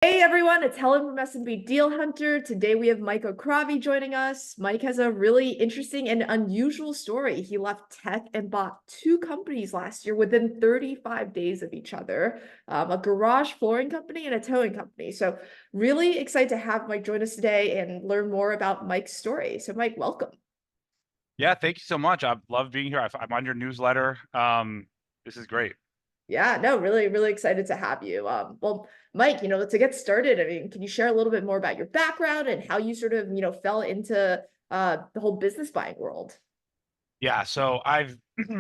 Hey everyone, it's Helen from S&B Deal Hunter. Today we have Mike Okhravi joining us. Mike has a really interesting and unusual story. He left tech and bought two companies last year within 35 days of each other, a garage flooring company and a towing company. So really excited to have Mike join us today and learn more about Mike's story. So Mike, welcome. Yeah, thank you so much. I love being here. I'm on your newsletter. This is great. Yeah, no, really, really excited to have you. Well, Mike, to get started, I mean, can you share a little bit more about your background and how you sort of, fell into the whole business buying world? Yeah, so I've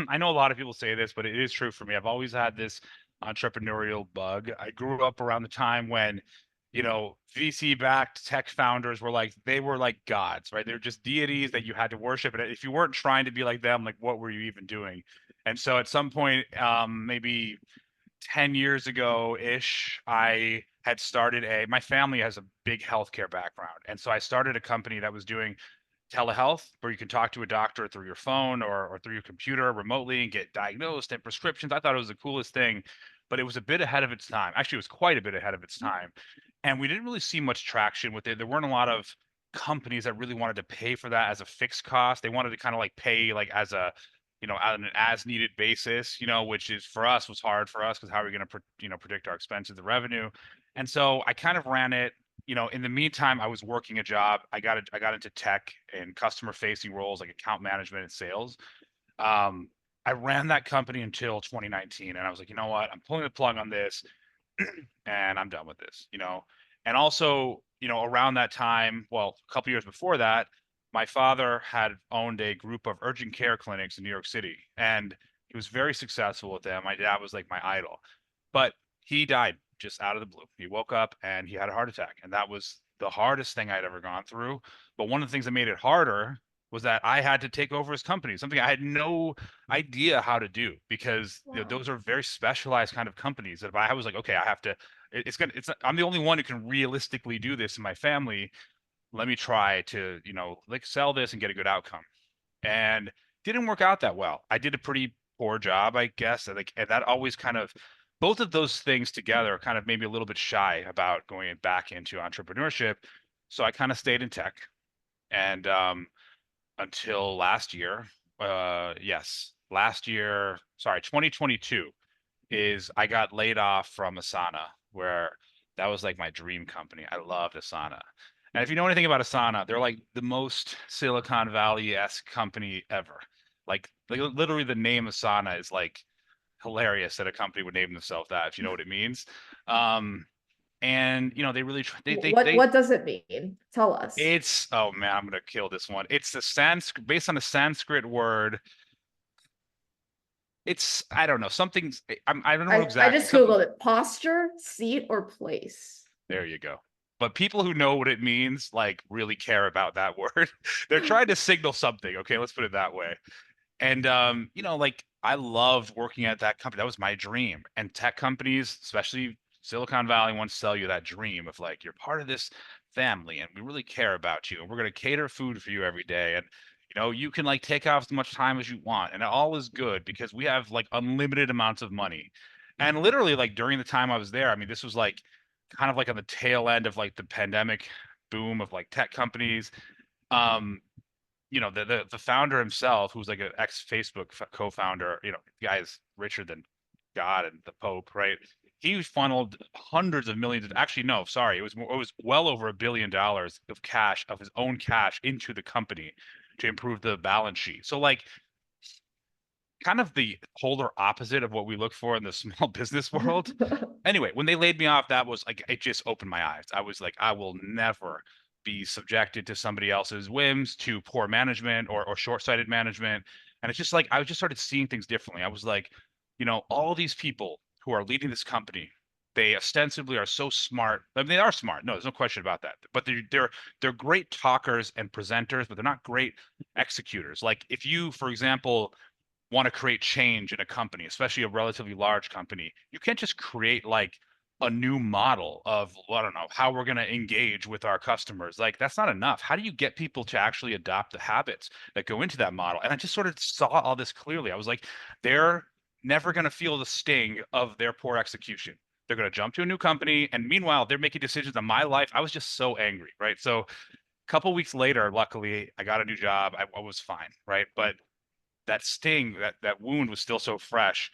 I know a lot of people say this, but it is true for me. I've always had this entrepreneurial bug. I grew up around the time when, VC-backed tech founders were like they were like gods, right? They're just deities that you had to worship. And if you weren't trying to be like them, like what were you even doing? And so at some point, maybe 10 years ago-ish, I had started my family has a big healthcare background. And so I started a company that was doing telehealth where you can talk to a doctor through your phone or through your computer remotely and get diagnosed and prescriptions. I thought it was the coolest thing, but it was a bit ahead of its time. Actually, it was quite a bit ahead of its time. And we didn't really see much traction with it. There weren't a lot of companies that really wanted to pay for that as a fixed cost. They wanted to kind of like pay like as a on an as needed basis, which is for us was hard for us because how are we going to, predict our expenses, the revenue. And so I kind of ran it. In the meantime, I was working a job. I got into tech and customer facing roles like account management and sales. Um, I ran that company until 2019, and I was like, you know what? I'm pulling the plug on this, and I'm done with this. And also, around that time, well, a couple years before that, my father had owned a group of urgent care clinics in New York City, and he was very successful with them. My dad was like my idol, but he died just out of the blue. He woke up and he had a heart attack, and that was the hardest thing I'd ever gone through. But one of the things that made it harder was that I had to take over his company, something I had no idea how to do because Wow. those are very specialized kind of companies that if I was like, okay, I have to I'm the only one who can realistically do this in my family. Let me try to, like sell this and get a good outcome. And didn't work out that well. I did a pretty poor job, I guess. And that always kind of both of those things together kind of made me a little bit shy about going back into entrepreneurship. So I kind of stayed in tech and until last year. Yes, last year, sorry, 2022 is I got laid off from Asana, where that was like my dream company. I loved Asana. And if you know anything about Asana, they're like the most Silicon Valley-esque company ever. Like literally the name Asana is like hilarious that a company would name themselves that, if you know what it means. Um, and they really What does it mean? Tell us. it's oh man, I'm gonna kill this one. It's the Sanskrit based on a Sanskrit word. It's I don't know, something's I don't know I exactly. just Something Googled it. Posture, seat, or place. There you go. But people who know what it means, like, really care about that word. They're trying to signal something. Okay, let's put it that way. And like I loved working at that company. That was my dream. And tech companies, especially Silicon Valley, want to sell you that dream of like you're part of this family and we really care about you and we're going to cater food for you every day. And you can like take off as much time as you want and it all is good because we have like unlimited amounts of money. And literally like during the time I was there, I mean, this was like kind of like on the tail end of like the pandemic boom of like tech companies. Um, the founder himself, who's like an ex Facebook co-founder, the guy is richer than God and the Pope, right? He funneled hundreds of millions. Actually, no, sorry, it was well over $1 billion of cash of his own cash into the company to improve the balance sheet. So like kind of the polar opposite of what we look for in the small business world. Anyway, when they laid me off, that was like it just opened my eyes. I was like, I will never be subjected to somebody else's whims, to poor management or short-sighted management. And it's just like I just started seeing things differently. I was like, all these people who are leading this company, they ostensibly are so smart. I mean, they are smart. No, there's no question about that. But they're great talkers and presenters, but they're not great executors. Like if you, for example, want to create change in a company, especially a relatively large company, you can't just create like a new model of, well, I don't know, how we're going to engage with our customers. Like that's not enough. How do you get people to actually adopt the habits that go into that model? And I just sort of saw all this clearly. I was like, they're never going to feel the sting of their poor execution. They're going to jump to a new company. And meanwhile, they're making decisions on my life. I was just so angry, right? So a couple weeks later, luckily, I got a new job. I was fine, right? But that sting, that wound was still so fresh.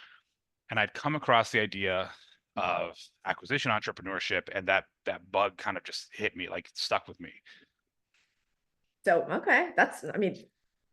And I'd come across the idea of acquisition entrepreneurship, and that bug kind of just hit me, like stuck with me. So, okay, that's, I mean,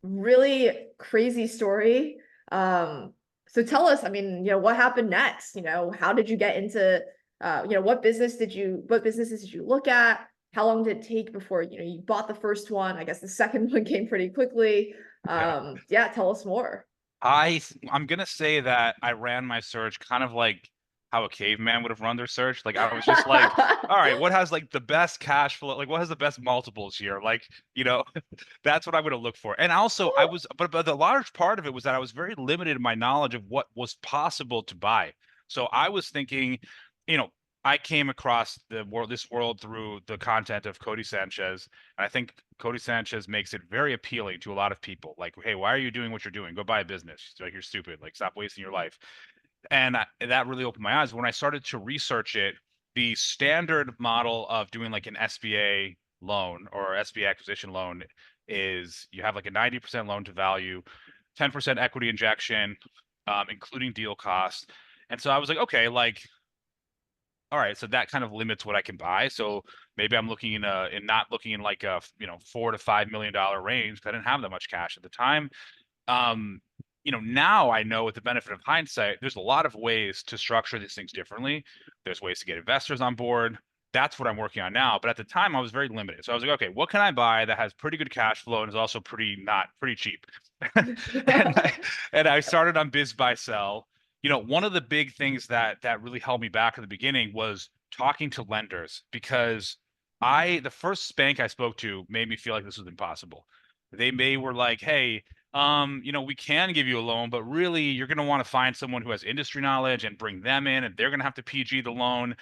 really crazy story. So tell us, I mean, what happened next? How did you get into, what businesses did you look at? How long did it take before, you bought the first one? I guess the second one came pretty quickly. Yeah. Yeah, tell us more. I'm gonna say that I ran my search kind of like how a caveman would have run their search. Like I was just like, all right, what has like the best cash flow? Like what has the best multiples here? Like, you know, that's what I'm gonna look for. And also I was, but the large part of it was that I was very limited in my knowledge of what was possible to buy. So I was thinking, you know, I came across this world through the content of Cody Sanchez. And I think Cody Sanchez makes it very appealing to a lot of people. Like, hey, why are you doing what you're doing? Go buy a business. Like, you're stupid. Like, stop wasting your life. And that really opened my eyes when I started to research it. The standard model of doing like an SBA loan or SBA acquisition loan is you have like a 90% loan to value, 10% equity injection, including deal costs. And so I was like, okay, like, all right, so that kind of limits what I can buy. So maybe I'm looking in not looking in like a $4 to $5 million range, because I didn't have that much cash at the time. Um, now I know with the benefit of hindsight, there's a lot of ways to structure these things differently. There's ways to get investors on board. That's what I'm working on now. But at the time, I was very limited. So I was like, okay, what can I buy that has pretty good cash flow and is also not pretty cheap? and I started on Biz Buy Sell. One of the big things that really held me back at the beginning was talking to lenders, because the first bank I spoke to made me feel like this was impossible. They were like, hey, we can give you a loan, but really you're going to want to find someone who has industry knowledge and bring them in, and they're going to have to PG the loan.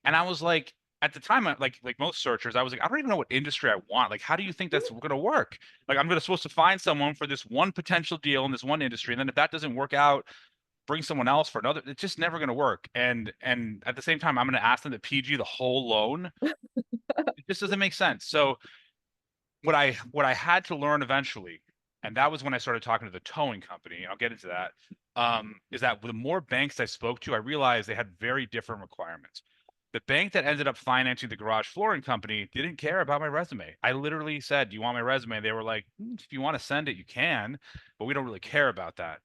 And I was like, at the time, like most searchers, I was like, I don't even know what industry I want. Like, how do you think that's going to work? Like, I'm going to supposed to find someone for this one potential deal in this one industry, and then if that doesn't work out, bring someone else for another. It's just never going to work. And at the same time, I'm going to ask them to PG the whole loan. It just doesn't make sense. So what I had to learn eventually, and that was when I started talking to the towing company, and I'll get into that, is that the more banks I spoke to, I realized they had very different requirements. The bank that ended up financing the garage flooring company didn't care about my resume. I literally said, "Do you want my resume?" They were like, If you want to send it, you can, but we don't really care about that."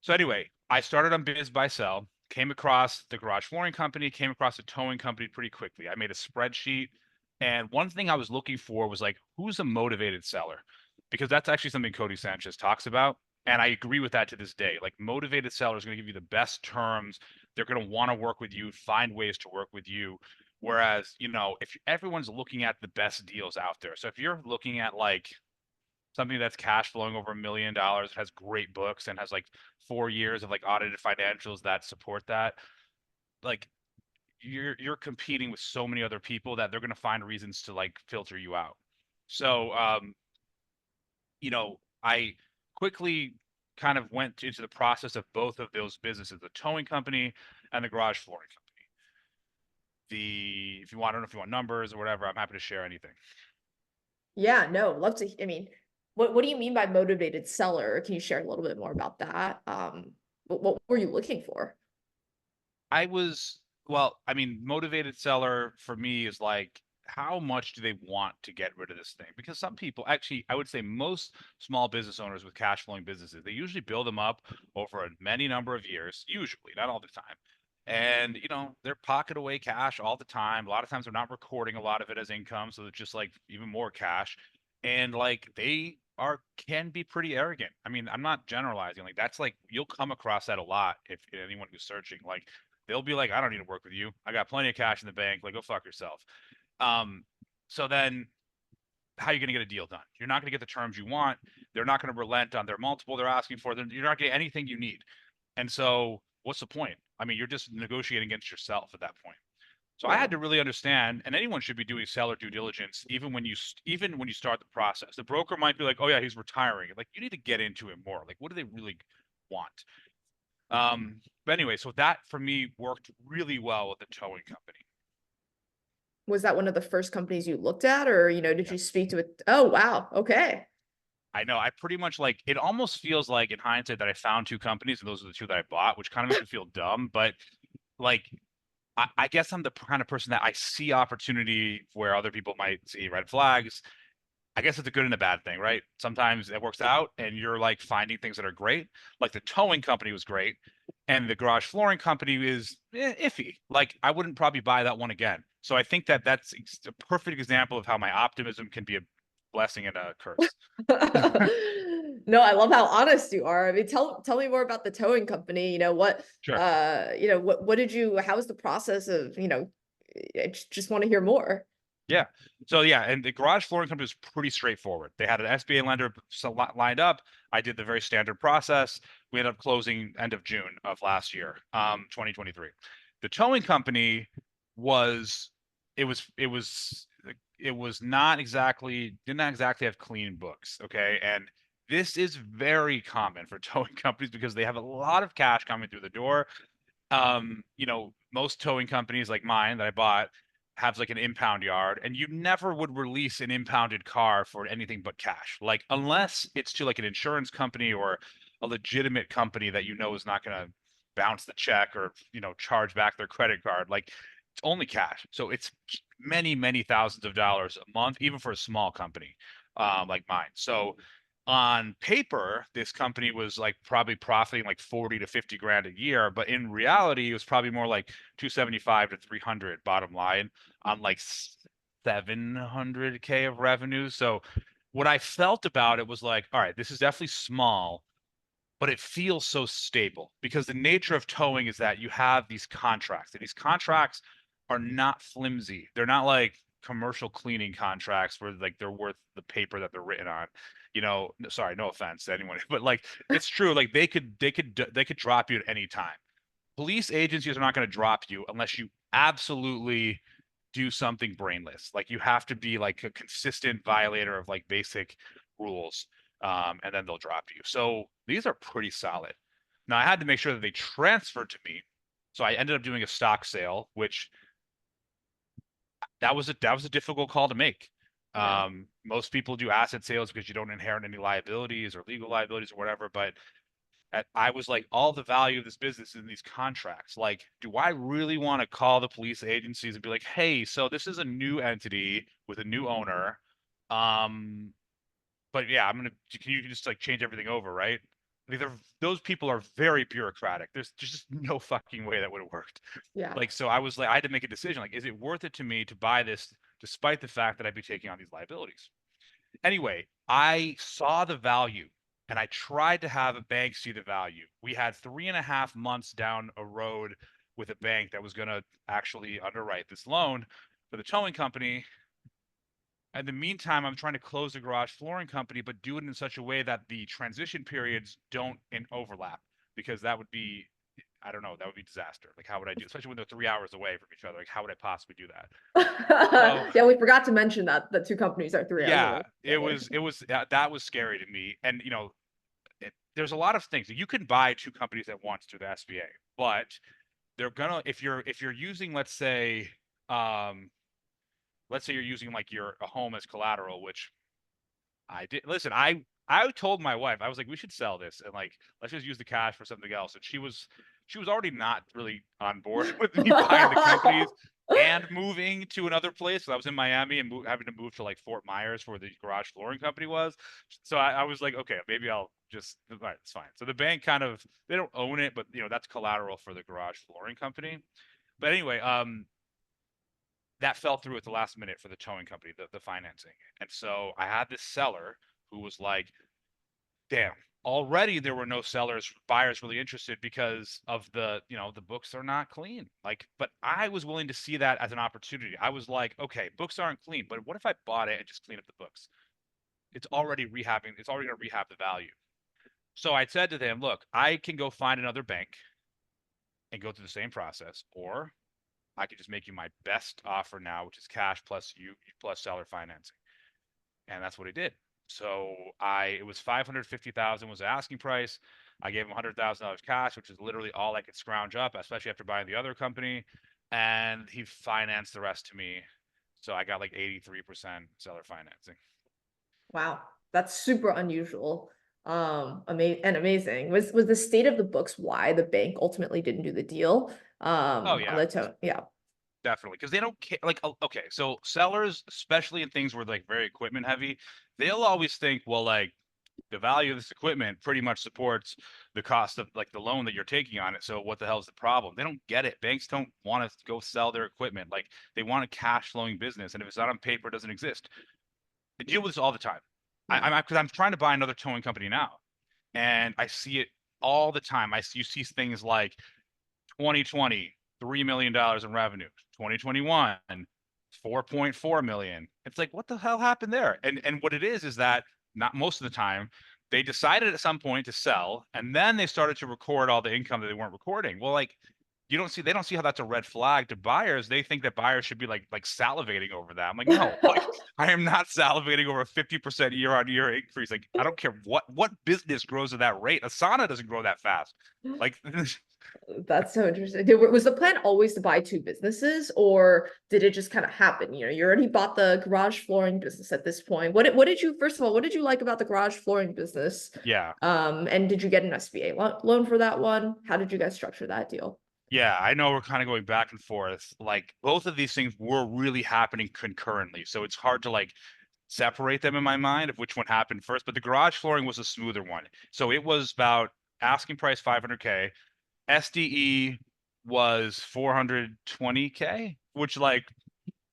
So anyway, I started on Biz Buy Sell, came across the garage flooring company, came across the towing company pretty quickly. I made a spreadsheet, and one thing I was looking for was like, who's a motivated seller? Because that's actually something Cody Sanchez talks about. And I agree with that to this day. Like, motivated sellers are going to give you the best terms. They're going to want to work with you, find ways to work with you. Whereas, if everyone's looking at the best deals out there. So if you're looking at like something that's cash flowing over $1 million, has great books, and has like 4 years of like audited financials that support that, like, you're competing with so many other people that they're going to find reasons to like filter you out. So I quickly kind of went into the process of both of those businesses, the towing company and the garage flooring company. If you want, I don't know if you want numbers or whatever, I'm happy to share anything. Yeah, no, love to. I mean, what do you mean by motivated seller? Can you share a little bit more about that? What were you looking for? Well, I mean, motivated seller for me is like, how much do they want to get rid of this thing? Because some people, actually, I would say most small business owners with cash flowing businesses, they usually build them up over a many number of years, usually, not all the time. And, they're pocket away cash all the time. A lot of times they're not recording a lot of it as income. So it's just like even more cash. And like can be pretty arrogant. I mean, I'm not generalizing. Like, that's like, you'll come across that a lot if anyone who's searching. Like, they'll be like, I don't need to work with you. I got plenty of cash in the bank. Like, go fuck yourself. Um, so then how are you going to get a deal done? You're not going to get the terms you want. They're not going to relent on their multiple they're asking for. You're not getting anything you need. And so what's the point? I mean, you're just negotiating against yourself at that point. So I Yeah. had to really understand, and anyone should be doing seller due diligence, even when you start the process. The broker might be like, "Oh yeah, he's retiring." Like, you need to get into it more. Like, what do they really want? But anyway, so that for me worked really well with the towing company. Was that one of the first companies you looked at, or, did you Yes. speak to it? Oh, wow. Okay. I know. I pretty much like it almost feels like in hindsight that I found two companies and those are the two that I bought, which kind of makes me feel dumb. But like I guess I'm the kind of person that I see opportunity where other people might see red flags. I guess it's a good and a bad thing, right? Sometimes it works out and you're like finding things that are great. Like the towing company was great, and the garage flooring company is iffy. Like I wouldn't probably buy that one again. So I think that that's a perfect example of how my optimism can be a blessing and a curse. No, I love how honest you are. I mean, tell me more about the towing company. Sure. What did you, how was the process of, I just want to hear more. Yeah. So yeah, and the garage flooring company was pretty straightforward. They had an SBA lender lined up. I did the very standard process. We ended up closing end of June of last year, 2023. The towing company was it was it was it was not exactly did not exactly have clean books. Okay. And this is very common for towing companies because they have a lot of cash coming through the door. Most towing companies like mine that I bought have like an impound yard, and you never would release an impounded car for anything but cash. Like unless it's to like an insurance company or a legitimate company that you know is not going to bounce the check or charge back their credit card. Like it's only cash. So it's many, many thousands of dollars a month, even for a small company like mine. So on paper, this company was like probably profiting like 40 to 50 grand a year, but in reality, it was probably more like 275 to 300 bottom line on like 700K of revenue. So what I felt about it was like, all right, this is definitely small, but it feels so stable because the nature of towing is that you have these contracts, and these contracts are not flimsy. They're not like commercial cleaning contracts where like they're worth the paper that they're written on. Sorry, no offense to anyone, but like it's true. Like they could drop you at any time. Police agencies are not going to drop you unless you absolutely do something brainless. Like you have to be like a consistent violator of like basic rules, and then they'll drop you. So these are pretty solid. Now I had to make sure that they transferred to me, so I ended up doing a stock sale, which that was a difficult call to make. Yeah. Most people do asset sales because you don't inherit any liabilities or legal liabilities or whatever, but I was like, all the value of this business is in these contracts. Like, do I really want to call the police agencies and be like, hey, so this is a new entity with a new owner. Um, but yeah, can you just like change everything over, right? Like those people are very bureaucratic. There's just no fucking way that would have worked. Yeah. Like, so I was like, I had to make a decision. Like, is it worth it to me to buy this despite the fact that I'd be taking on these liabilities? Anyway, I saw the value and I tried to have a bank see the value. We had 3.5 months down a road with a bank that was going to actually underwrite this loan for the towing company. In the meantime, I'm trying to close the garage flooring company, but do it in such a way that the transition periods don't overlap because that would be, I don't know, that would be disaster. Like, how would I do, especially when they're 3 hours away from each other? Like, how would I possibly do that? So Yeah, we forgot to mention that the two companies are 3 hours yeah, away it from each was it was that was scary to me. And there's a lot of things you can buy two companies at once through the SBA, but they're gonna if you're using um let's say you're using like your a home as collateral, which I did. Listen, I told my wife, I was like, we should sell this and like let's just use the cash for something else. And she was already not really on board with me buying the companies other. and moving to another place. So I was in Miami and having to move to like Fort Myers, where the garage flooring company was. So I was like, okay, maybe I'll just all right, it's fine. So the bank kind of they don't own it, but that's collateral for the garage flooring company. But anyway, that fell through at the last minute for the towing company, the financing. And so I had this seller who was like, damn, already there were no buyers really interested because of the books are not clean. Like, but I was willing to see that as an opportunity. I was like, okay, books aren't clean, but what if I bought it and just clean up the books? It's already going to rehab the value. So I said to them, look, I can go find another bank and go through the same process, or I could just make you my best offer now, which is cash plus you plus seller financing. And that's what he did. So it was 550,000 was the asking price. I gave him $100,000 cash, which is literally all I could scrounge up, especially after buying the other company. And he financed the rest to me. So I got like 83% seller financing. Wow, that's super unusual. Amazing. Was the state of the books why the bank ultimately didn't do the deal? Oh On yeah, the tone, yeah. definitely. Because they don't care. Like, okay, so sellers, especially in things where like very equipment heavy, they'll always think, well, like the value of this equipment pretty much supports the cost of like the loan that you're taking on it. So what the hell is the problem? They don't get it. Banks don't want to go sell their equipment. Like they want a cash flowing business. And if it's not on paper, it doesn't exist. I deal with this all the time. Mm. Because I'm trying to buy another towing company now, and I see it all the time. You see things like 2020, $3 million in revenue. 2021, 4.4 million. It's like, what the hell happened there? And what it is that not most of the time they decided at some point to sell, and then they started to record all the income that they weren't recording. Well, like they don't see how that's a red flag to buyers. They think that buyers should be like salivating over that. I'm like, no, like I am not salivating over a 50% year-on-year increase. Like, I don't care what business grows at that rate. Asana doesn't grow that fast. Like That's so interesting. Was the plan always to buy two businesses, or did it just kind of happen? You know, you already bought the garage flooring business at this point. What did you, first of all, what did you like about the garage flooring business? yeah. And did you get an SBA loan for that one? How did you guys structure that deal? Yeah, I know we're kind of going back and forth. Like both of these things were really happening concurrently. So it's hard to like separate them in my mind of which one happened first. But the garage flooring was a smoother one. So it was about asking price 500K. SDE was 420K, which like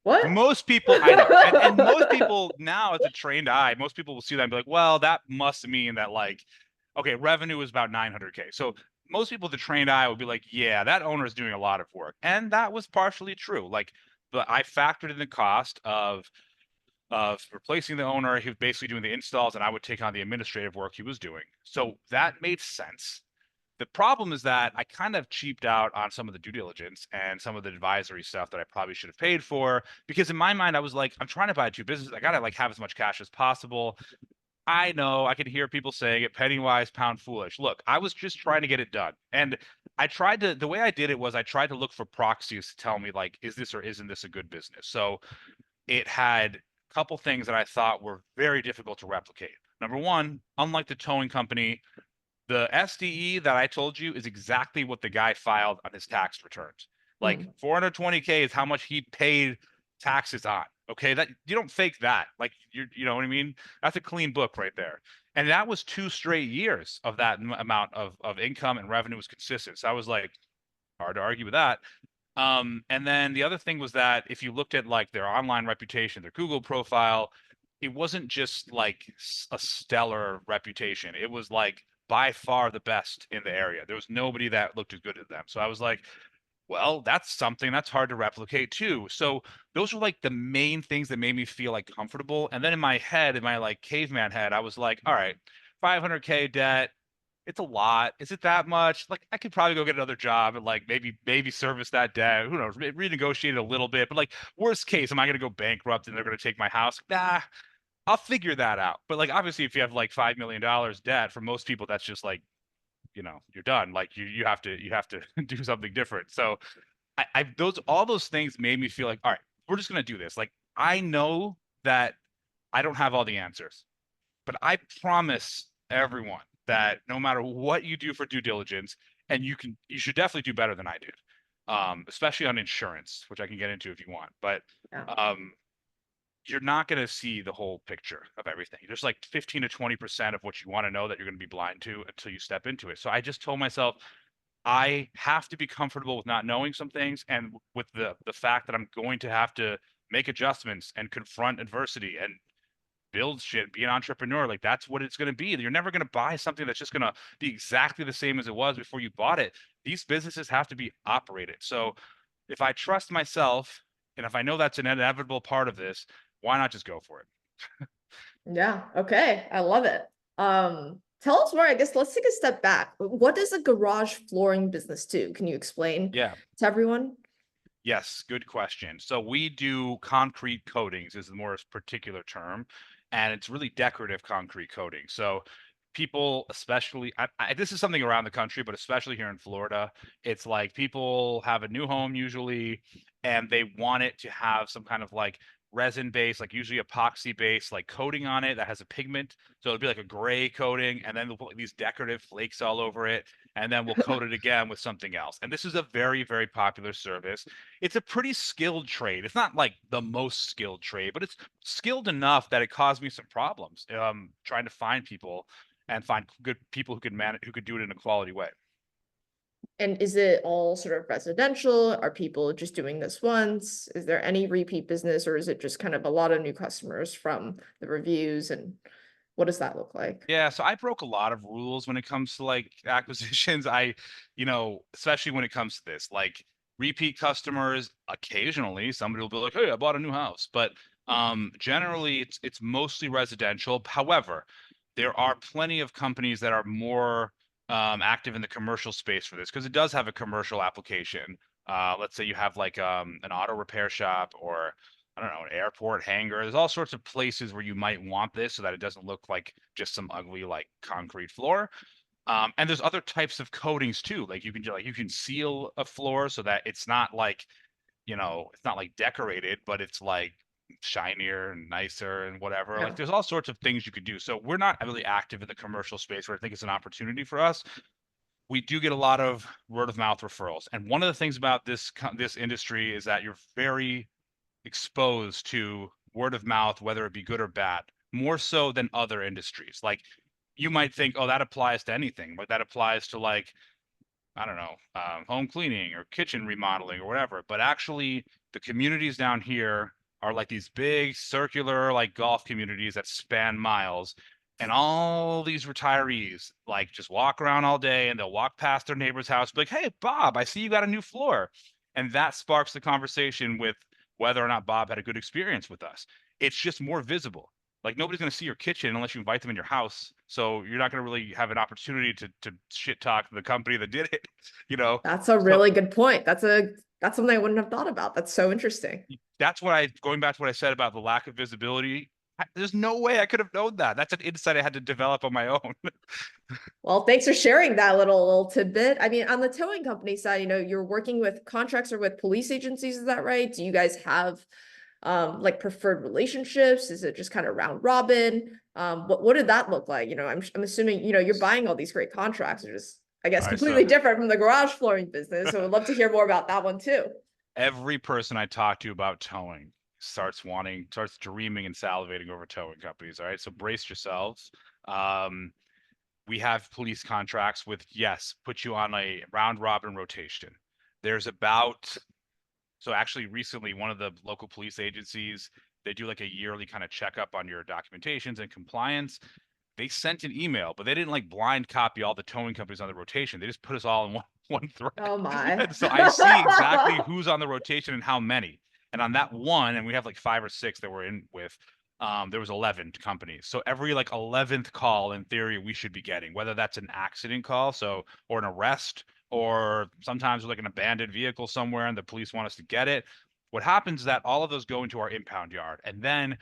What? most people I know. And most people now as a trained eye, most people will see that and be like, well, that must mean that like, okay, revenue is about 900K. So most people with a trained eye would be like, yeah, that owner is doing a lot of work. And that was partially true. Like, but I factored in the cost of replacing the owner. He was basically doing the installs, and I would take on the administrative work he was doing. So that made sense. The problem is that I kind of cheaped out on some of the due diligence and some of the advisory stuff that I probably should have paid for, because in my mind I was like, I'm trying to buy two businesses. I gotta like have as much cash as possible. I know I can hear people saying it, penny wise, pound foolish. Look, I was just trying to get it done. And I tried to, the way I did it was I tried to look for proxies to tell me like, is this or isn't this a good business? So it had a couple things that I thought were very difficult to replicate. Number one, unlike the towing company, the SDE that I told you is exactly what the guy filed on his tax returns. Like Mm. 420K is how much he paid taxes on. Okay, that you don't fake that. Like you know what I mean? That's a clean book right there. And that was 2 straight years of that amount of income and revenue was consistent. So I was like, hard to argue with that. And then the other thing was that if you looked at like their online reputation, their Google profile, it wasn't just like a stellar reputation. It was like by far the best in the area. There was nobody that looked as good as them. So I was like, well, that's something that's hard to replicate too. So those were like the main things that made me feel like comfortable. And then in my head, in my like caveman head, I was like, all right, 500K debt, it's a lot. Is it that much? Like I could probably go get another job and like maybe service that debt. Who knows? Renegotiate it a little bit. But like worst case, am I gonna go bankrupt and they're gonna take my house? Nah, I'll figure that out. But like obviously if you have like $5 million debt, for most people, that's just like, you're done. Like you have to do something different. So I those all those things made me feel like, all right, we're just gonna do this. Like I know that I don't have all the answers, but I promise everyone that no matter what you do for due diligence, and you should definitely do better than I did, especially on insurance, which I can get into if you want. But Yeah. um, you're not going to see the whole picture of everything. There's like 15 to 20% of what you want to know that you're going to be blind to until you step into it. So I just told myself I have to be comfortable with not knowing some things and with the fact that I'm going to have to make adjustments and confront adversity and build shit, be an entrepreneur. Like that's what it's going to be. You're never going to buy something that's just going to be exactly the same as it was before you bought it. These businesses have to be operated. So if I trust myself and if I know that's an inevitable part of this, why not just go for it? Yeah. Okay. I love it. Tell us more. I guess let's take a step back. What does a garage flooring business do? Can you explain Yeah. to everyone? Yes, good question. So we do concrete coatings is the more particular term, and it's really decorative concrete coating. So people, especially this is something around the country, but especially here in Florida, it's like people have a new home usually, and they want it to have some kind of like resin base, like usually epoxy base, like coating on it that has a pigment. So it'll be like a gray coating, and then they'll put like these decorative flakes all over it, and then we'll coat it again with something else. And this is a very, very popular service. It's a pretty skilled trade. It's not like the most skilled trade, but it's skilled enough that it caused me some problems trying to find people and find good people who could manage, who could do it in a quality way. And is it all sort of residential? Are people just doing this once? Is there any repeat business, or is it just kind of a lot of new customers from the reviews? And what does that look like? Yeah, so I broke a lot of rules when it comes to like acquisitions. Especially when it comes to this, like repeat customers, occasionally somebody will be like, "Hey, I bought a new house." But generally it's mostly residential. However, there are plenty of companies that are more active in the commercial space for this because it does have a commercial application. Let's say you have like an auto repair shop, or I don't know, an airport hangar. There's all sorts of places where you might want this so that it doesn't look like just some ugly like concrete floor. And there's other types of coatings too. Like you can seal a floor so that it's not like, it's not like decorated, but it's like shinier and nicer and whatever. Like Yeah. there's all sorts of things you could do. So we're not really active in the commercial space where I think it's an opportunity for us. We do get a lot of word of mouth referrals. And one of the things about this industry is that you're very exposed to word of mouth, whether it be good or bad, more so than other industries. Like you might think, oh, that applies to anything, but that applies to like, I don't know, home cleaning or kitchen remodeling or whatever. But actually, the communities down here are like these big circular, like golf communities that span miles. And all these retirees like just walk around all day and they'll walk past their neighbor's house, be like, "Hey, Bob, I see you got a new floor." And that sparks the conversation with whether or not Bob had a good experience with us. It's just more visible. Like nobody's going to see your kitchen unless you invite them in your house. So you're not going to really have an opportunity to shit talk the company that did it, you know? That's a So really good point. That's something I wouldn't have thought about. That's so interesting. that's what going back to what I said about the lack of visibility. There's no way I could have known that. That's an insight I had to develop on my own. Well, thanks for sharing that little tidbit. I mean, on the towing company side, you're working with contracts or with police agencies, is that right? Do you guys have like preferred relationships? Is it just kind of round robin? What did that look like? I'm assuming, you're buying all these great contracts, which is, I guess, All right, so completely different from the garage flooring business. So I'd love to hear more about that one too. every person I talk to about towing starts dreaming and salivating over towing companies. All right, so brace yourselves. Um, we have police contracts with, yes, put you on a round robin rotation. There's about So actually recently, one of the local police agencies, they do like a yearly kind of checkup on your documentations and compliance. They sent an email, but they didn't like blind copy all the towing companies on the rotation. They just put us all in one thread. Oh my. And so I see exactly who's on the rotation and how many. And on that one, and we have like 5 or 6 that we're in with, there was 11 companies. So every like 11th call, in theory, we should be getting, whether that's an accident call, or an arrest, or sometimes like an abandoned vehicle somewhere and the police want us to get it. What happens is that all of those go into our impound yard, and then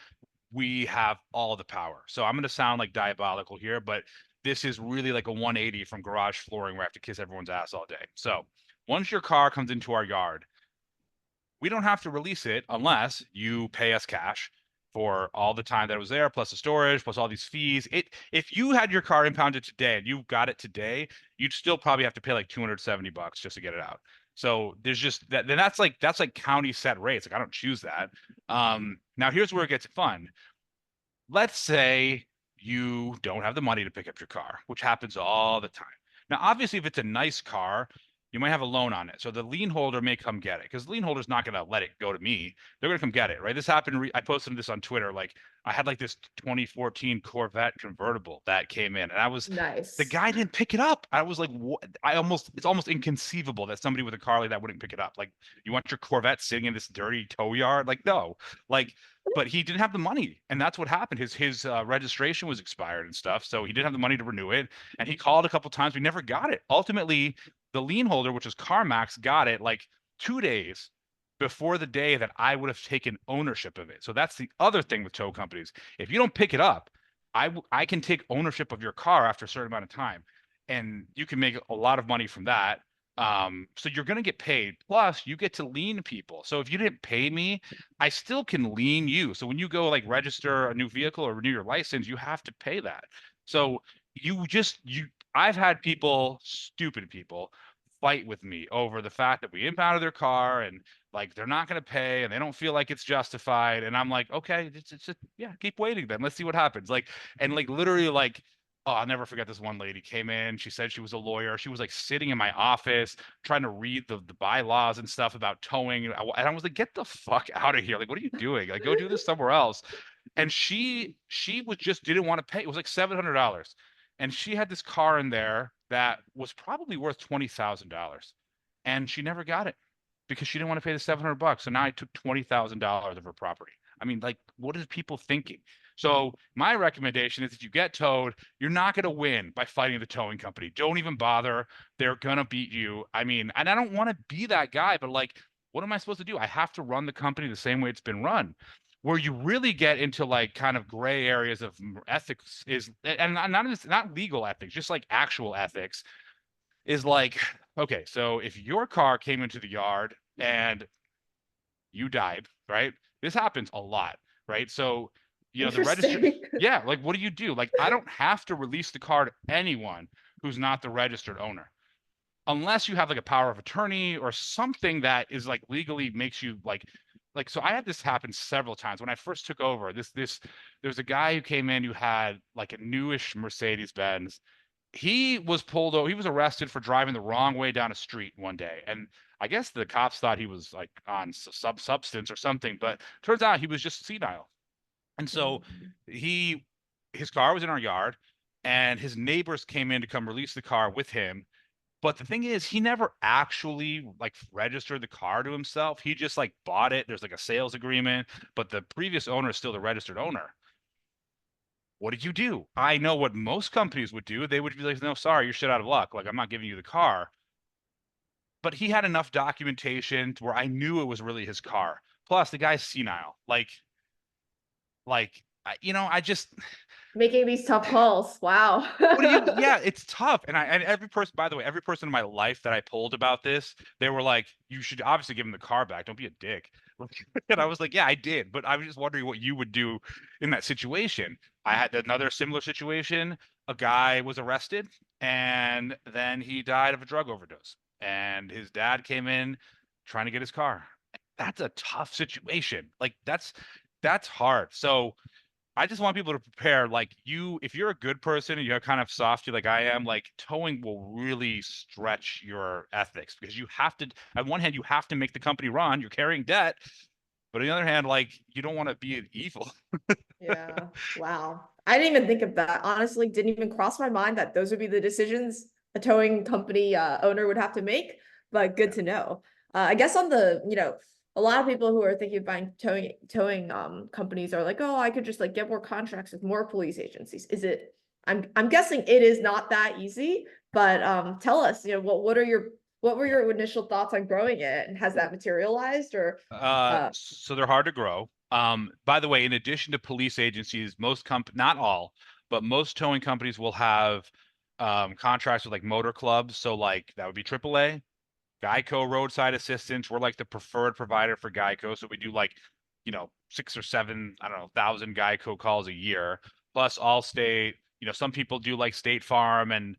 we have all the power. So I'm going to sound like diabolical here, but this is really like a 180 from garage flooring where I have to kiss everyone's ass all day. So once your car comes into our yard, we don't have to release it unless you pay us cash for all the time that it was there, plus the storage, plus all these fees. If you had your car impounded today and you got it today, you'd still probably have to pay like $270 just to get it out. So there's just that. Then that's like county set rates. Like I don't choose that. Now here's where it gets fun. Let's say you don't have the money to pick up your car, which happens all the time. Now, obviously, if it's a nice car, you might have a loan on it. So the lien holder may come get it because the lien holder's not going to let it go to me. They're going to come get it, right? This happened. I posted this on Twitter. Like I had like this 2014 Corvette convertible that came in, and the Nice. guy didn't pick it up. I was like, what? It's almost inconceivable that somebody with a car like that wouldn't pick it up. Like, you want your Corvette sitting in this dirty tow yard? Like, no. Like, but he didn't have the money, and that's what happened. His registration was expired and stuff, so he didn't have the money to renew it. And he called a couple times. We never got it. Ultimately, the lien holder, which is CarMax, got it like 2 days before the day that I would have taken ownership of it. So that's the other thing with tow companies. If you don't pick it up, I can take ownership of your car after a certain amount of time, and you can make a lot of money from that. So you're going to get paid. Plus, you get to lien people. So if you didn't pay me, I still can lien you. So when you go like register a new vehicle or renew your license, you have to pay that. So I've had people, stupid people, fight with me over the fact that we impounded their car and like they're not going to pay and they don't feel like it's justified. And I'm like, okay, it's just, yeah, keep waiting then. Let's see what happens. Like, and like literally like, oh, I'll never forget this one lady came in. She said she was a lawyer. She was like sitting in my office trying to read the bylaws and stuff about towing. And I was like, get the fuck out of here. Like, what are you doing? Like, go do this somewhere else. And she was just didn't want to pay. It was like $700. And she had this car in there that was probably worth $20,000. And she never got it because she didn't want to pay the $700. So now I took $20,000 of her property. I mean, like, what is people thinking? So my recommendation is if you get towed, you're not going to win by fighting the towing company. Don't even bother. They're going to beat you. I mean, and I don't want to be that guy, but like, what am I supposed to do? I have to run the company the same way it's been run. Where you really get into like kind of gray areas of ethics is, and not legal ethics, just like actual ethics is like, okay, so if your car came into the yard and you died, right? This happens a lot, right? So, the register, Interesting. yeah, like what do you do? Like, I don't have to release the car to anyone who's not the registered owner, unless you have like a power of attorney or something that is like legally makes you like so I had this happen several times when I first took over. There's a guy who came in who had like a newish Mercedes Benz. He was pulled over. He was arrested for driving the wrong way down a street one day, and I guess the cops thought he was like on substance or something, but turns out he was just senile. And so Mm. he his car was in our yard, and his neighbors came in to come release the car with him. But the thing is, he never actually like registered the car to himself. He just like bought it. There's like a sales agreement, but the previous owner is still the registered owner. What did you do? I know what most companies would do. They would be like, no, sorry, you're shit out of luck. Like, I'm not giving you the car. But he had enough documentation to where I knew it was really his car. Plus, the guy's senile. I just Making these tough calls. Wow. what do you yeah, it's tough. And every person, by the way, every person in my life that I polled about this, they were like, you should obviously give him the car back. Don't be a dick. And I was like, yeah, I did, but I was just wondering what you would do in that situation. I had another similar situation. A guy was arrested and then he died of a drug overdose. And his dad came in trying to get his car. That's a tough situation. Like that's hard. So I just want people to prepare. Like if you're a good person and you're kind of softy like I am, like towing will really stretch your ethics because you have to, on one hand, you have to make the company run. You're carrying debt, but on the other hand, like you don't want to be an evil. Yeah. Wow. I didn't even think of that. Honestly, didn't even cross my mind that those would be the decisions a towing company owner would have to make, but good Yeah. to know. I guess on a lot of people who are thinking of buying towing companies are like, oh, I could just like get more contracts with more police agencies. Is it I'm guessing it is not that easy, but tell us, what were your initial thoughts on growing it, and has that materialized or So they're hard to grow. By the way, in addition to police agencies, not all, but most towing companies will have contracts with like motor clubs. So like that would be AAA, Geico roadside assistance. We're like the preferred provider for Geico. So we do like, 6 or 7, I don't know, thousand Geico calls a year, plus Allstate. Some people do like State Farm and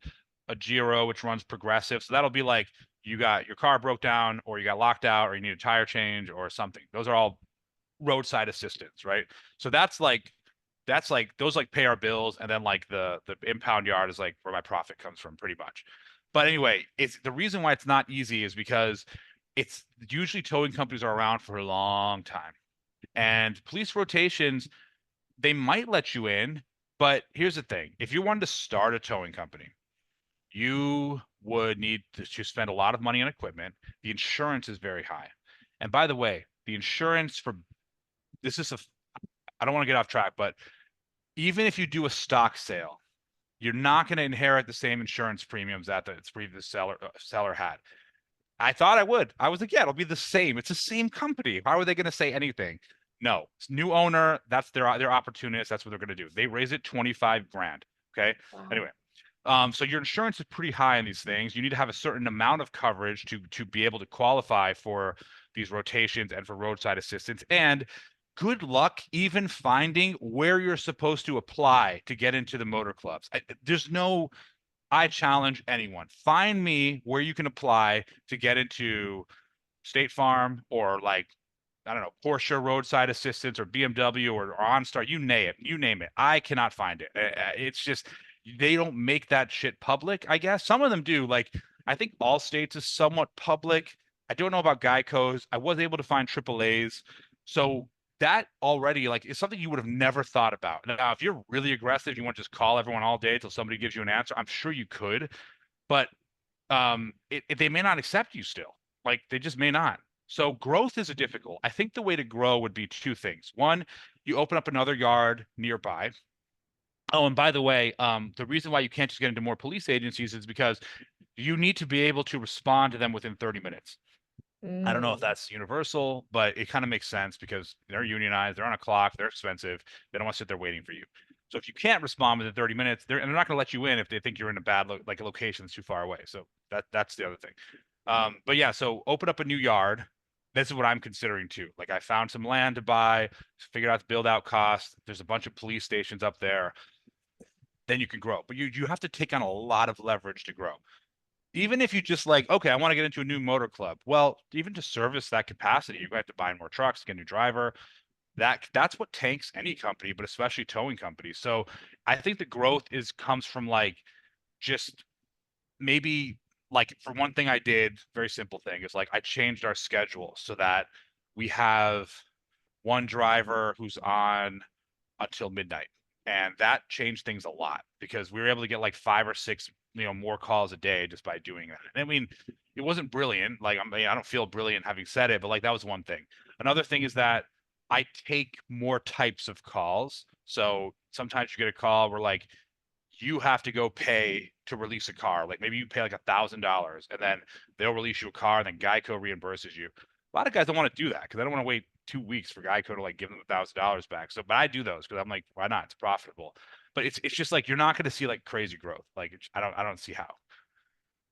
a Giro, which runs Progressive. So that'll be like you got your car broke down or you got locked out or you need a tire change or something. Those are all roadside assistance, right? So that's like those like pay our bills, and then like the impound yard is like where my profit comes from pretty much. But anyway, it's the reason why it's not easy is because it's usually towing companies are around for a long time. And police rotations, they might let you in, but here's the thing. If you wanted to start a towing company, you would need to spend a lot of money on equipment. The insurance is very high. And by the way, the insurance for this is a I don't want to get off track, but even if you do a stock sale, you're not going to inherit the same insurance premiums that the previous seller had. I thought I would. I was like, yeah, it'll be the same. It's the same company. How are they going to say anything? No, it's new owner. That's their opportunist. That's what they're going to do. They raise it 25 grand. Okay. Wow. Anyway, so your insurance is pretty high on these things. You need to have a certain amount of coverage to be able to qualify for these rotations and for roadside assistance. And good luck even finding where you're supposed to apply to get into the motor clubs. There's no, I challenge anyone. Find me where you can apply to get into State Farm or like, I don't know, Porsche roadside assistance or BMW or OnStar, you name it. I cannot find it. It's just they don't make that shit public, I guess. Some of them do. Like I think Allstate's is somewhat public. I don't know about Geico's. I was able to find AAA's. So that already like is something you would have never thought about. Now, if you're really aggressive, you want to just call everyone all day until somebody gives you an answer, I'm sure you could, but they may not accept you still. Like they just may not. So growth is a difficult. I think the way to grow would be two things. One, you open up another yard nearby. Oh, and by the way, the reason why you can't just get into more police agencies is because you need to be able to respond to them within 30 minutes. I don't know if Mm, that's universal, but it kind of makes sense because they're unionized, they're on a clock, they're expensive, they don't want to sit there waiting for you. So if you can't respond within 30 minutes, they're not going to let you in if they think you're in a bad like a location that's too far away. So that's the other thing. But yeah, so open up a new yard. This is what I'm considering too. Like I found some land to buy, figured out the build out cost. There's a bunch of police stations up there. Then you can grow, but you have to take on a lot of leverage to grow. Even if you just like, okay, I want to get into a new motor club. Well, even to service that capacity, you're going to have to buy more trucks, get a new driver. That's what tanks any company, but especially towing companies. So I think the growth is comes from like just maybe like for one thing I did, very simple thing is like I changed our schedule so that we have one driver who's on until midnight. And that changed things a lot because we were able to get like 5 or 6, more calls a day just by doing that. And I mean, it wasn't brilliant. Like I don't feel brilliant having said it, but like that was one thing. Another thing is that I take more types of calls. So sometimes you get a call where like you have to go pay to release a car. Like maybe you pay like $1,000 and then they'll release you a car and then Geico reimburses you. A lot of guys don't want to do that because they don't want to wait 2 weeks for Geico to like give them $1,000 back. So, but I do those because I'm like, why not? It's profitable. But it's just like you're not going to see like crazy growth. Like I don't see how.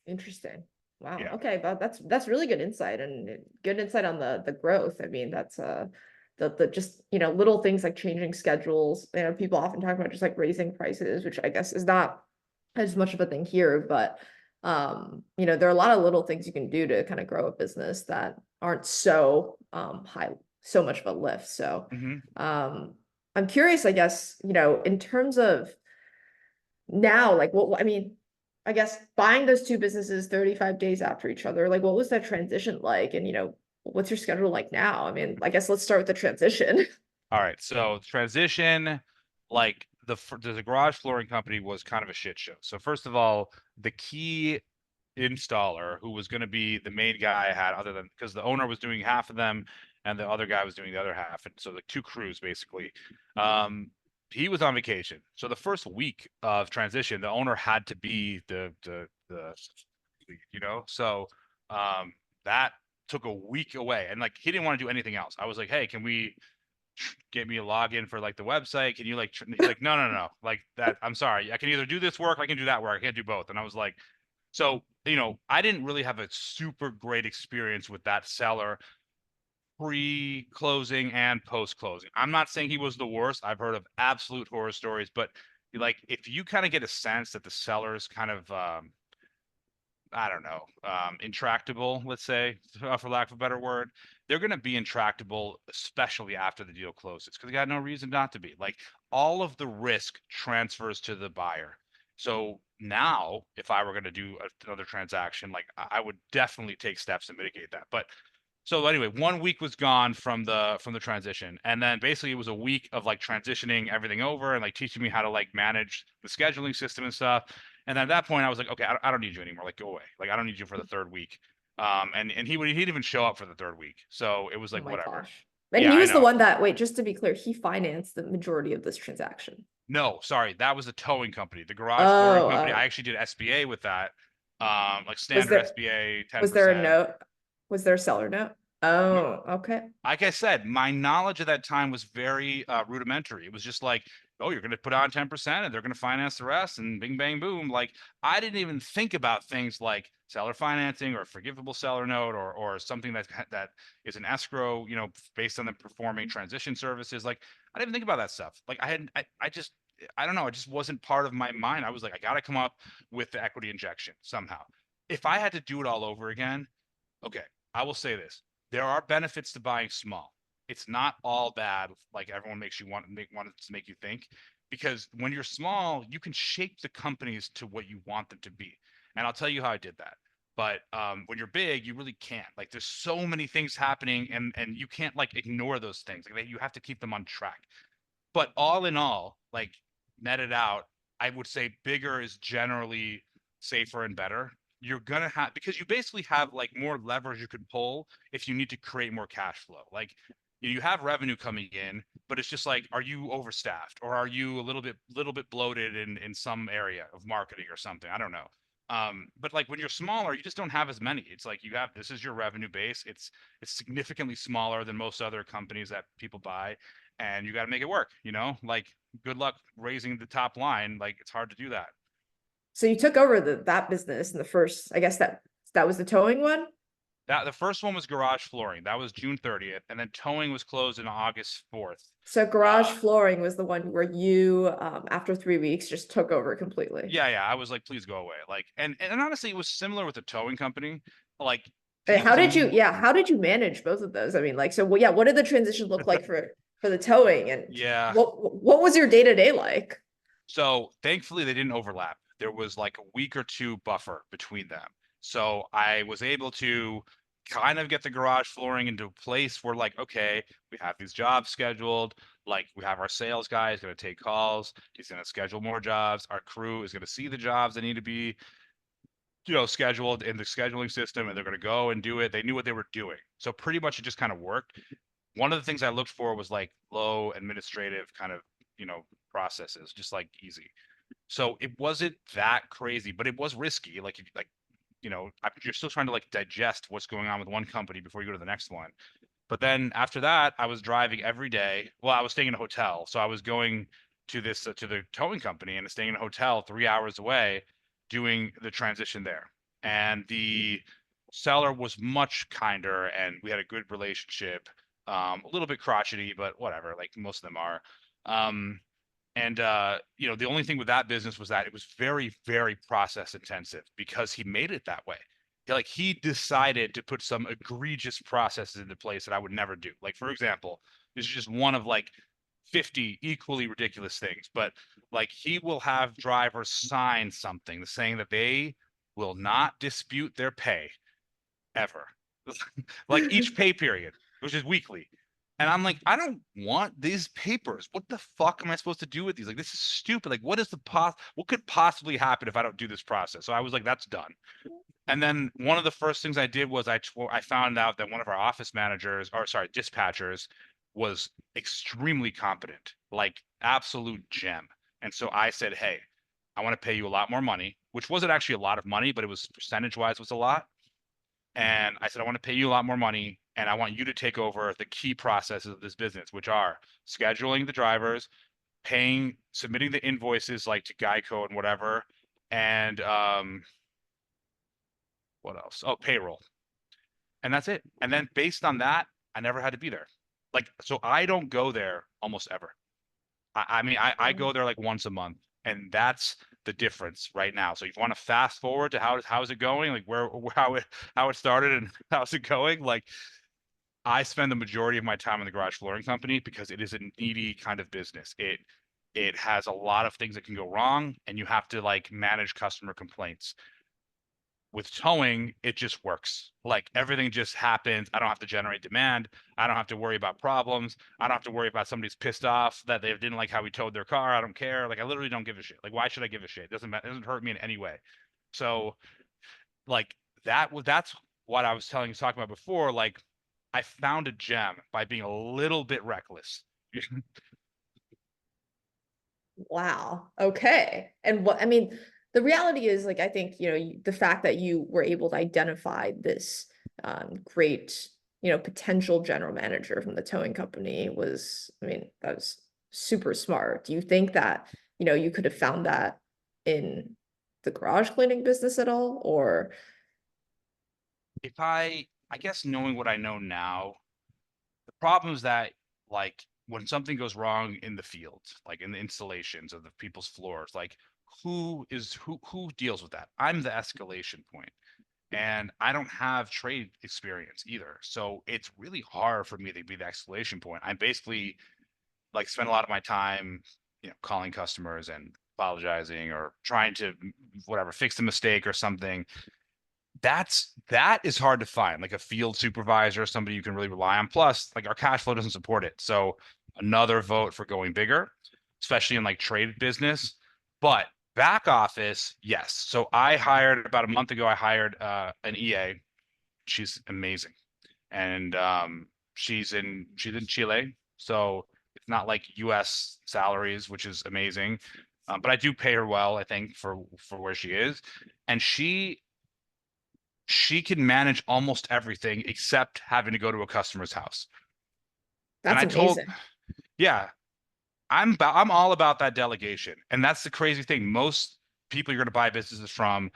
interesting. Wow. Yeah. Okay, but that's really good insight and good insight on the growth. I mean, that's the just little things like changing schedules. People often talk about just like raising prices, which I guess is not as much of a thing here, but there are a lot of little things you can do to kind of grow a business that aren't so high, so much of a lift. So Hmm. I'm curious, I guess, in terms of now, like what I mean, I guess buying those two businesses 35 days after each other, like what was that transition like? And what's your schedule like now? I mean, I guess let's start with the transition. All right. So transition, like the garage flooring company was kind of a shit show. So first of all, the key installer who was going to be the main guy I had other than because the owner was doing half of them and the other guy was doing the other half. And so the two crews basically. Um, he was on vacation. So the first week of transition, the owner had to be the so that took a week away and like he didn't want to do anything else. I was like, hey, can we get me a login for like the website? Can you like he's like, no. Like that, I'm sorry. I can either do this work, I can do that work. I can't do both. And I was like, so, I didn't really have a super great experience with that seller pre-closing and post-closing. I'm not saying he was the worst. I've heard of absolute horror stories, but like if you kind of get a sense that the seller's kind of I don't know, intractable, let's say, for lack of a better word, they're going to be intractable, especially after the deal closes, because they got no reason not to be. Like all of the risk transfers to the buyer. So now, if I were going to do another transaction, like I would definitely take steps to mitigate that. But so anyway, 1 week was gone from the transition, and then basically it was a week of like transitioning everything over and like teaching me how to like manage the scheduling system and stuff. And then at that point, I was like, okay, I don't need you anymore. Like, go away. Like, I don't need you for the third week. And he'd even show up for the third week, so it was Oh like my whatever. gosh. And Yeah, he I was the know. one that, wait, just to be clear, he financed the majority of this transaction. No, sorry, that was a towing company, the garage flooring Oh, company. I actually did SBA with that, like was standard there SBA, ten was there a percent. note? Was there a seller note? Oh, okay. Like I said, my knowledge at that time was very rudimentary. It was just like, oh, you're going to put on 10% and they're going to finance the rest and bing, bang, boom. Like I didn't even think about things like seller financing or forgivable seller note or something that is an escrow, based on the performing transition services. Like I didn't even think about that stuff. Like I don't know. It just wasn't part of my mind. I was like, I got to come up with the equity injection somehow. If I had to do it all over again, okay, I will say this. There are benefits to buying small. It's not all bad, like everyone makes you want to make you think, because when you're small, you can shape the companies to what you want them to be. And I'll tell you how I did that. But when you're big, you really can't. Like there's so many things happening, and you can't like ignore those things. Like you have to keep them on track. But all in all, like netted out, I would say bigger is generally safer and better. You're gonna have because you basically have like more levers you could pull if you need to create more cash flow. Like you have revenue coming in, but it's just like, are you overstaffed or are you a little bit bloated in some area of marketing or something? I don't know. But like when you're smaller, you just don't have as many. It's like you have this is your revenue base. It's significantly smaller than most other companies that people buy, and you got to make it work. Like good luck raising the top line. Like it's hard to do that. So you took over that business in the first, I guess that was the towing one. That the first one was garage flooring. That was June 30th, and then towing was closed on August 4th. So garage Uh, flooring was the one where you, after 3 weeks, just took over completely. yeah. I was like, please go away. Like, and honestly, it was similar with the towing company. Like, And it was a how did you manage both of those? I mean, like, so well, yeah, what did the transition look like for the towing, and yeah. what was your day-to-day like? So thankfully, they didn't overlap. There was like a week or two buffer between them. So I was able to kind of get the garage flooring into a place where, like, okay, we have these jobs scheduled. Like, we have our sales guy is going to take calls. He's going to schedule more jobs. Our crew is going to see the jobs that need to be, scheduled in the scheduling system, and they're going to go and do it. They knew what they were doing. So pretty much it just kind of worked. One of the things I looked for was like low administrative kind of, processes, just like easy. So it wasn't that crazy, but it was risky. Like if like you're still trying to like digest what's going on with one company before you go to the next one. But then after that, I was driving every day. Well, I was staying in a hotel, so I was going to this to the towing company and staying in a hotel 3 hours away, doing the transition there. And the seller was much kinder, and we had a good relationship. A little bit crotchety, but whatever. Like most of them are. Um, and the only thing with that business was that it was very, very process intensive because he made it that way. Like he decided to put some egregious processes into place that I would never do. Like, for example, this is just one of like 50 equally ridiculous things, but like he will have drivers sign something saying that they will not dispute their pay ever. Like each pay period, which is weekly. And I'm like, I don't want these papers. What the fuck am I supposed to do with these? Like, this is stupid. Like, what could possibly happen if I don't do this process? So I was like, that's done. And then one of the first things I did was I found out that one of our office managers, or sorry, dispatchers, was extremely competent, like absolute gem. And so I said, hey, I want to pay you a lot more money, which wasn't actually a lot of money, but it was percentage wise was a lot. And I said, I want to pay you a lot more money, and I want you to take over the key processes of this business, which are scheduling the drivers, submitting the invoices like to Geico and whatever, and what else? Oh, payroll. And that's it. And then based on that, I never had to be there. Like, so I don't go there almost ever. I mean, I go there like once a month, and that's the difference right now. So if you want to fast forward to how's it going, like how it started and how's it going, like I spend the majority of my time in the garage flooring company because it is a needy kind of business. It has a lot of things that can go wrong, and you have to like manage customer complaints. With towing, it just works. Like everything just happens. I don't have to generate demand. I don't have to worry about problems. I don't have to worry about somebody's pissed off that they didn't like how we towed their car. I don't care. Like I literally don't give a shit. Like why should I give a shit? It doesn't hurt me in any way. So like that's what I was talking about before. Like I found a gem by being a little bit reckless. Wow. Okay. And what I mean, the reality is, like, I think, the fact that you were able to identify this great potential general manager from the towing company was, I mean, that was super smart. Do you think that, you could have found that in the garage cleaning business at all? Or If I guess knowing what I know now, the problem is that like when something goes wrong in the field, like in the installations of the people's floors, like who deals with that? I'm the escalation point. And I don't have trade experience either. So it's really hard for me to be the escalation point. I basically like spend a lot of my time, calling customers and apologizing or trying to whatever fix the mistake or something. That is hard to find, like a field supervisor, somebody you can really rely on. Plus, like our cash flow doesn't support it. So another vote for going bigger, especially in like trade business. But back office, yes. So I hired about a month ago, I hired an EA. She's amazing. And she's in Chile. So it's not like US salaries, which is amazing. But I do pay her well, I think, for where she is. And she can manage almost everything except having to go to a customer's house. And that's I told, amazing. yeah, I'm all about that delegation. And that's the crazy thing. Most people you're going to buy businesses from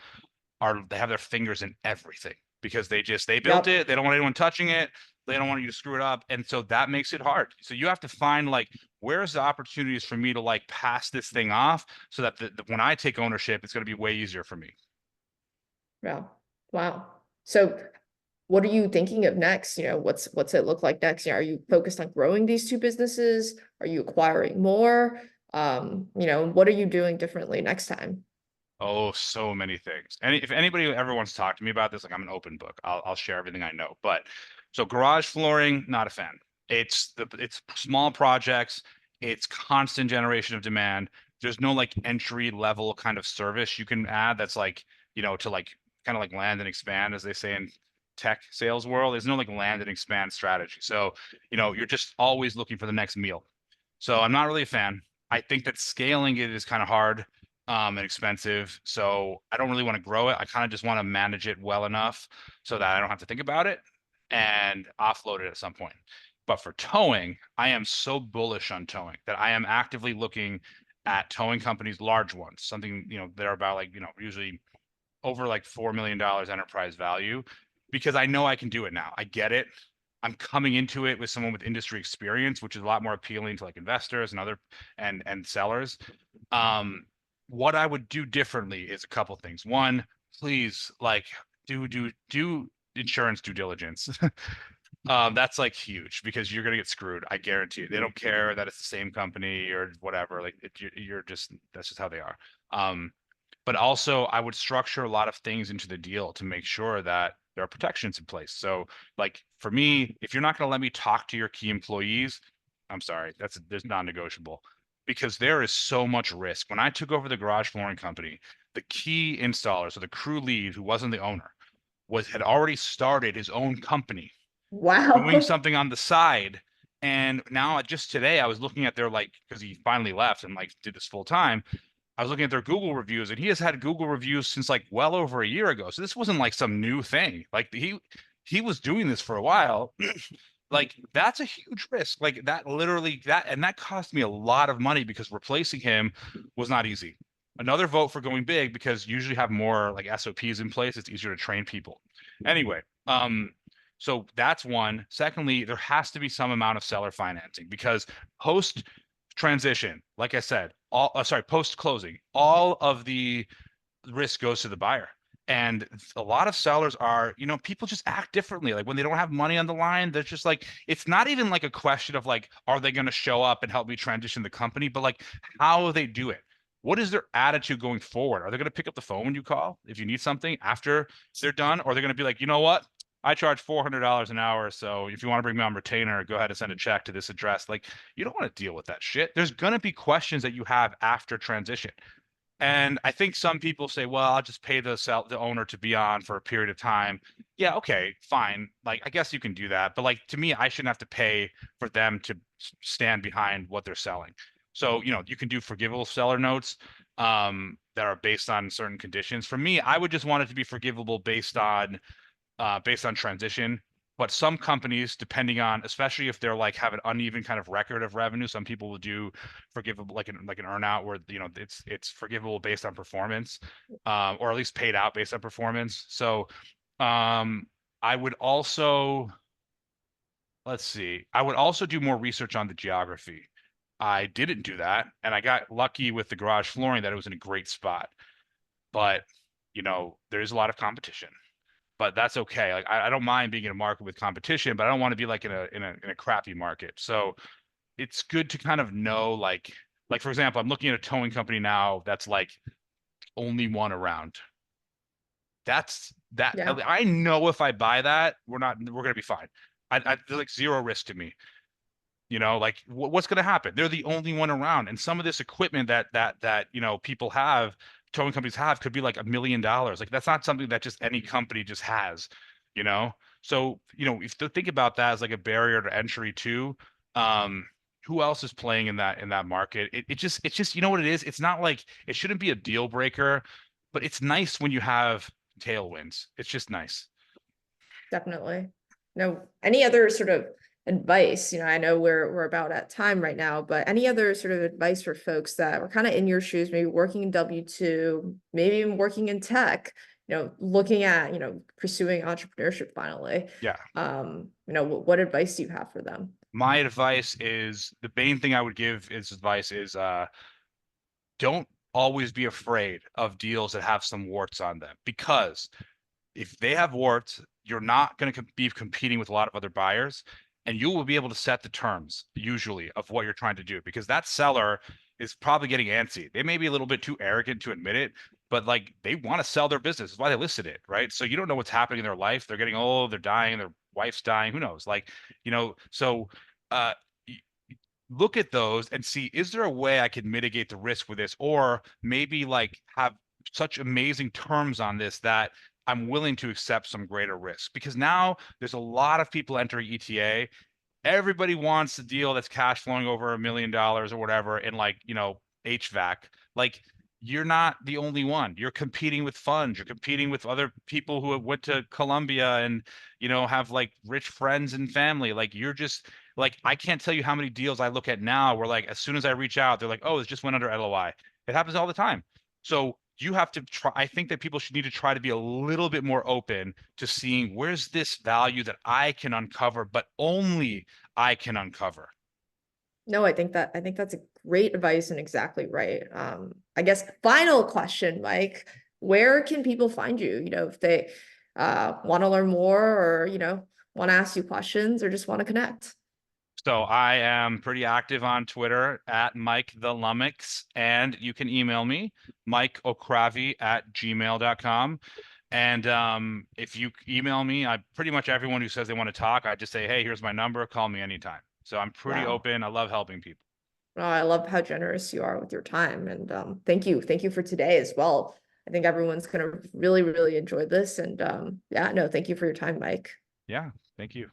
they have their fingers in everything because they built Yep. it. They don't want anyone touching it. They don't want you to screw it up. And so that makes it hard. So you have to find like where's the opportunities for me to like pass this thing off so that when I take ownership, it's going to be way easier for me. Yeah. Wow. So what are you thinking of next? What's it look like next? Are you focused on growing these two businesses? Are you acquiring more? What are you doing differently next time? Oh, so many things. And if anybody ever wants to talk to me about this, like I'm an open book. I'll share everything I know. But so garage flooring, not a fan. It's small projects, it's constant generation of demand. There's no like entry level kind of service you can add that's like, to like kind of like land and expand, as they say in tech sales world. There's no like land and expand strategy. So, you're just always looking for the next meal. So I'm not really a fan. I think that scaling it is kind of hard and expensive. So I don't really want to grow it. I kind of just want to manage it well enough so that I don't have to think about it and offload it at some point. But for towing, I am so bullish on towing that I am actively looking at towing companies, large ones, something, they're about like, usually over like $4 million enterprise value because I know I can do it now. I get it. I'm coming into it with someone with industry experience, which is a lot more appealing to like investors and other and sellers. What I would do differently is a couple things. One, please like do insurance due diligence. That's like huge because you're gonna get screwed. I guarantee it. They don't care that it's the same company or whatever. Like you're just that's just how they are. But also I would structure a lot of things into the deal to make sure that there are protections in place. So like for me, if you're not going to let me talk to your key employees, I'm sorry, there's non-negotiable because there is so much risk. When I took over the garage flooring company, the key installer, so the crew lead who wasn't the owner, had already started his own company doing Wow. something on the side. And now just today I was looking at their like because he finally left and like did this full time. I was looking at their Google reviews, and he has had Google reviews since like well over a year ago. So this wasn't like some new thing. Like he was doing this for a while. Like that's a huge risk. Like that literally that cost me a lot of money because replacing him was not easy. Another vote for going big because you usually have more like SOPs in place. It's easier to train people. Anyway, so that's one. Secondly, there has to be some amount of seller financing because post transition, like I said, post closing, all of the risk goes to the buyer. And a lot of sellers are, people just act differently. Like when they don't have money on the line, they're just like, it's not even like a question of like, are they going to show up and help me transition the company, but like how they do it. What is their attitude going forward? Are they going to pick up the phone when you call if you need something after they're done? Or are they going to be like, you know what? I charge $400 an hour. So if you want to bring me on retainer, go ahead and send a check to this address. Like you don't want to deal with that shit. There's going to be questions that you have after transition. And I think some people say, well, I'll just pay the owner to be on for a period of time. Yeah, okay, fine. Like I guess you can do that, but like to me, I shouldn't have to pay for them to stand behind what they're selling. So, you can do forgivable seller notes that are based on certain conditions. For me, I would just want it to be forgivable based on transition. But some companies, depending on, especially if they're like have an uneven kind of record of revenue, some people will do forgivable like an earnout where it's forgivable based on performance, or at least paid out based on performance. So um, I would also let's see, I would also do more research on the geography. I didn't do that, and I got lucky with the garage flooring that it was in a great spot. But there is a lot of competition, but that's okay. Like I don't mind being in a market with competition, but I don't want to be like in a crappy market. So it's good to kind of know like for example, I'm looking at a towing company now that's like only one around. That Yeah, I know if I buy that, we're gonna be fine. There's like zero risk to me. Like what's going to happen? They're the only one around, and some of this equipment that people have, towing companies have, could be like $1 million. Like that's not something that just any company just has. You know, so if you think about that as like a barrier to entry too, um, who else is playing in that market? It's just what it is. It's not like it shouldn't be a deal breaker, but it's nice when you have tailwinds. It's just nice. definitely. No, any other sort of advice? I know we're about at time right now, but any other sort of advice for folks that were kind of in your shoes, maybe working in W-2, maybe even working in tech, looking at, pursuing entrepreneurship finally. Yeah. What advice do you have for them? My advice is the main thing I would give is advice is don't always be afraid of deals that have some warts on them, because if they have warts, you're not going to be competing with a lot of other buyers, and you will be able to set the terms usually of what you're trying to do, because that seller is probably getting antsy. They may be a little bit too arrogant to admit it, but like they want to sell their business. That's why they listed it, right? So you don't know what's happening in their life. They're getting old, they're dying, their wife's dying, who knows? Like, so uh look at those and see, is there a way I can mitigate the risk with this, or maybe like have such amazing terms on this that I'm willing to accept some greater risk? Because now there's a lot of people entering ETA. Everybody wants a deal that's cash flowing over $1 million or whatever in like, HVAC. Like you're not the only one. You're competing with funds. You're competing with other people who have went to Columbia and, have like rich friends and family. Like you're just like, I can't tell you how many deals I look at now where like, as soon as I reach out, they're like, oh, it just went under LOI. It happens all the time. So you have to try. I think that people should need to try to be a little bit more open to seeing where's this value that I can uncover, but only I can uncover. No, I think that's a great advice and exactly right. I guess final question, Mike, where can people find you? If they want to learn more or, want to ask you questions or just want to connect. So I am pretty active on Twitter at Mike the Lummox, and you can email me, Mike Okhravi at gmail.com. And if you email me, I pretty much everyone who says they want to talk, I just say, hey, here's my number, call me anytime. So I'm pretty Wow. open. I love helping people. Well, I love how generous you are with your time. And thank you. Thank you for today as well. I think everyone's going to really, really enjoy this. And yeah, no, thank you for your time, Mike. Yeah, thank you.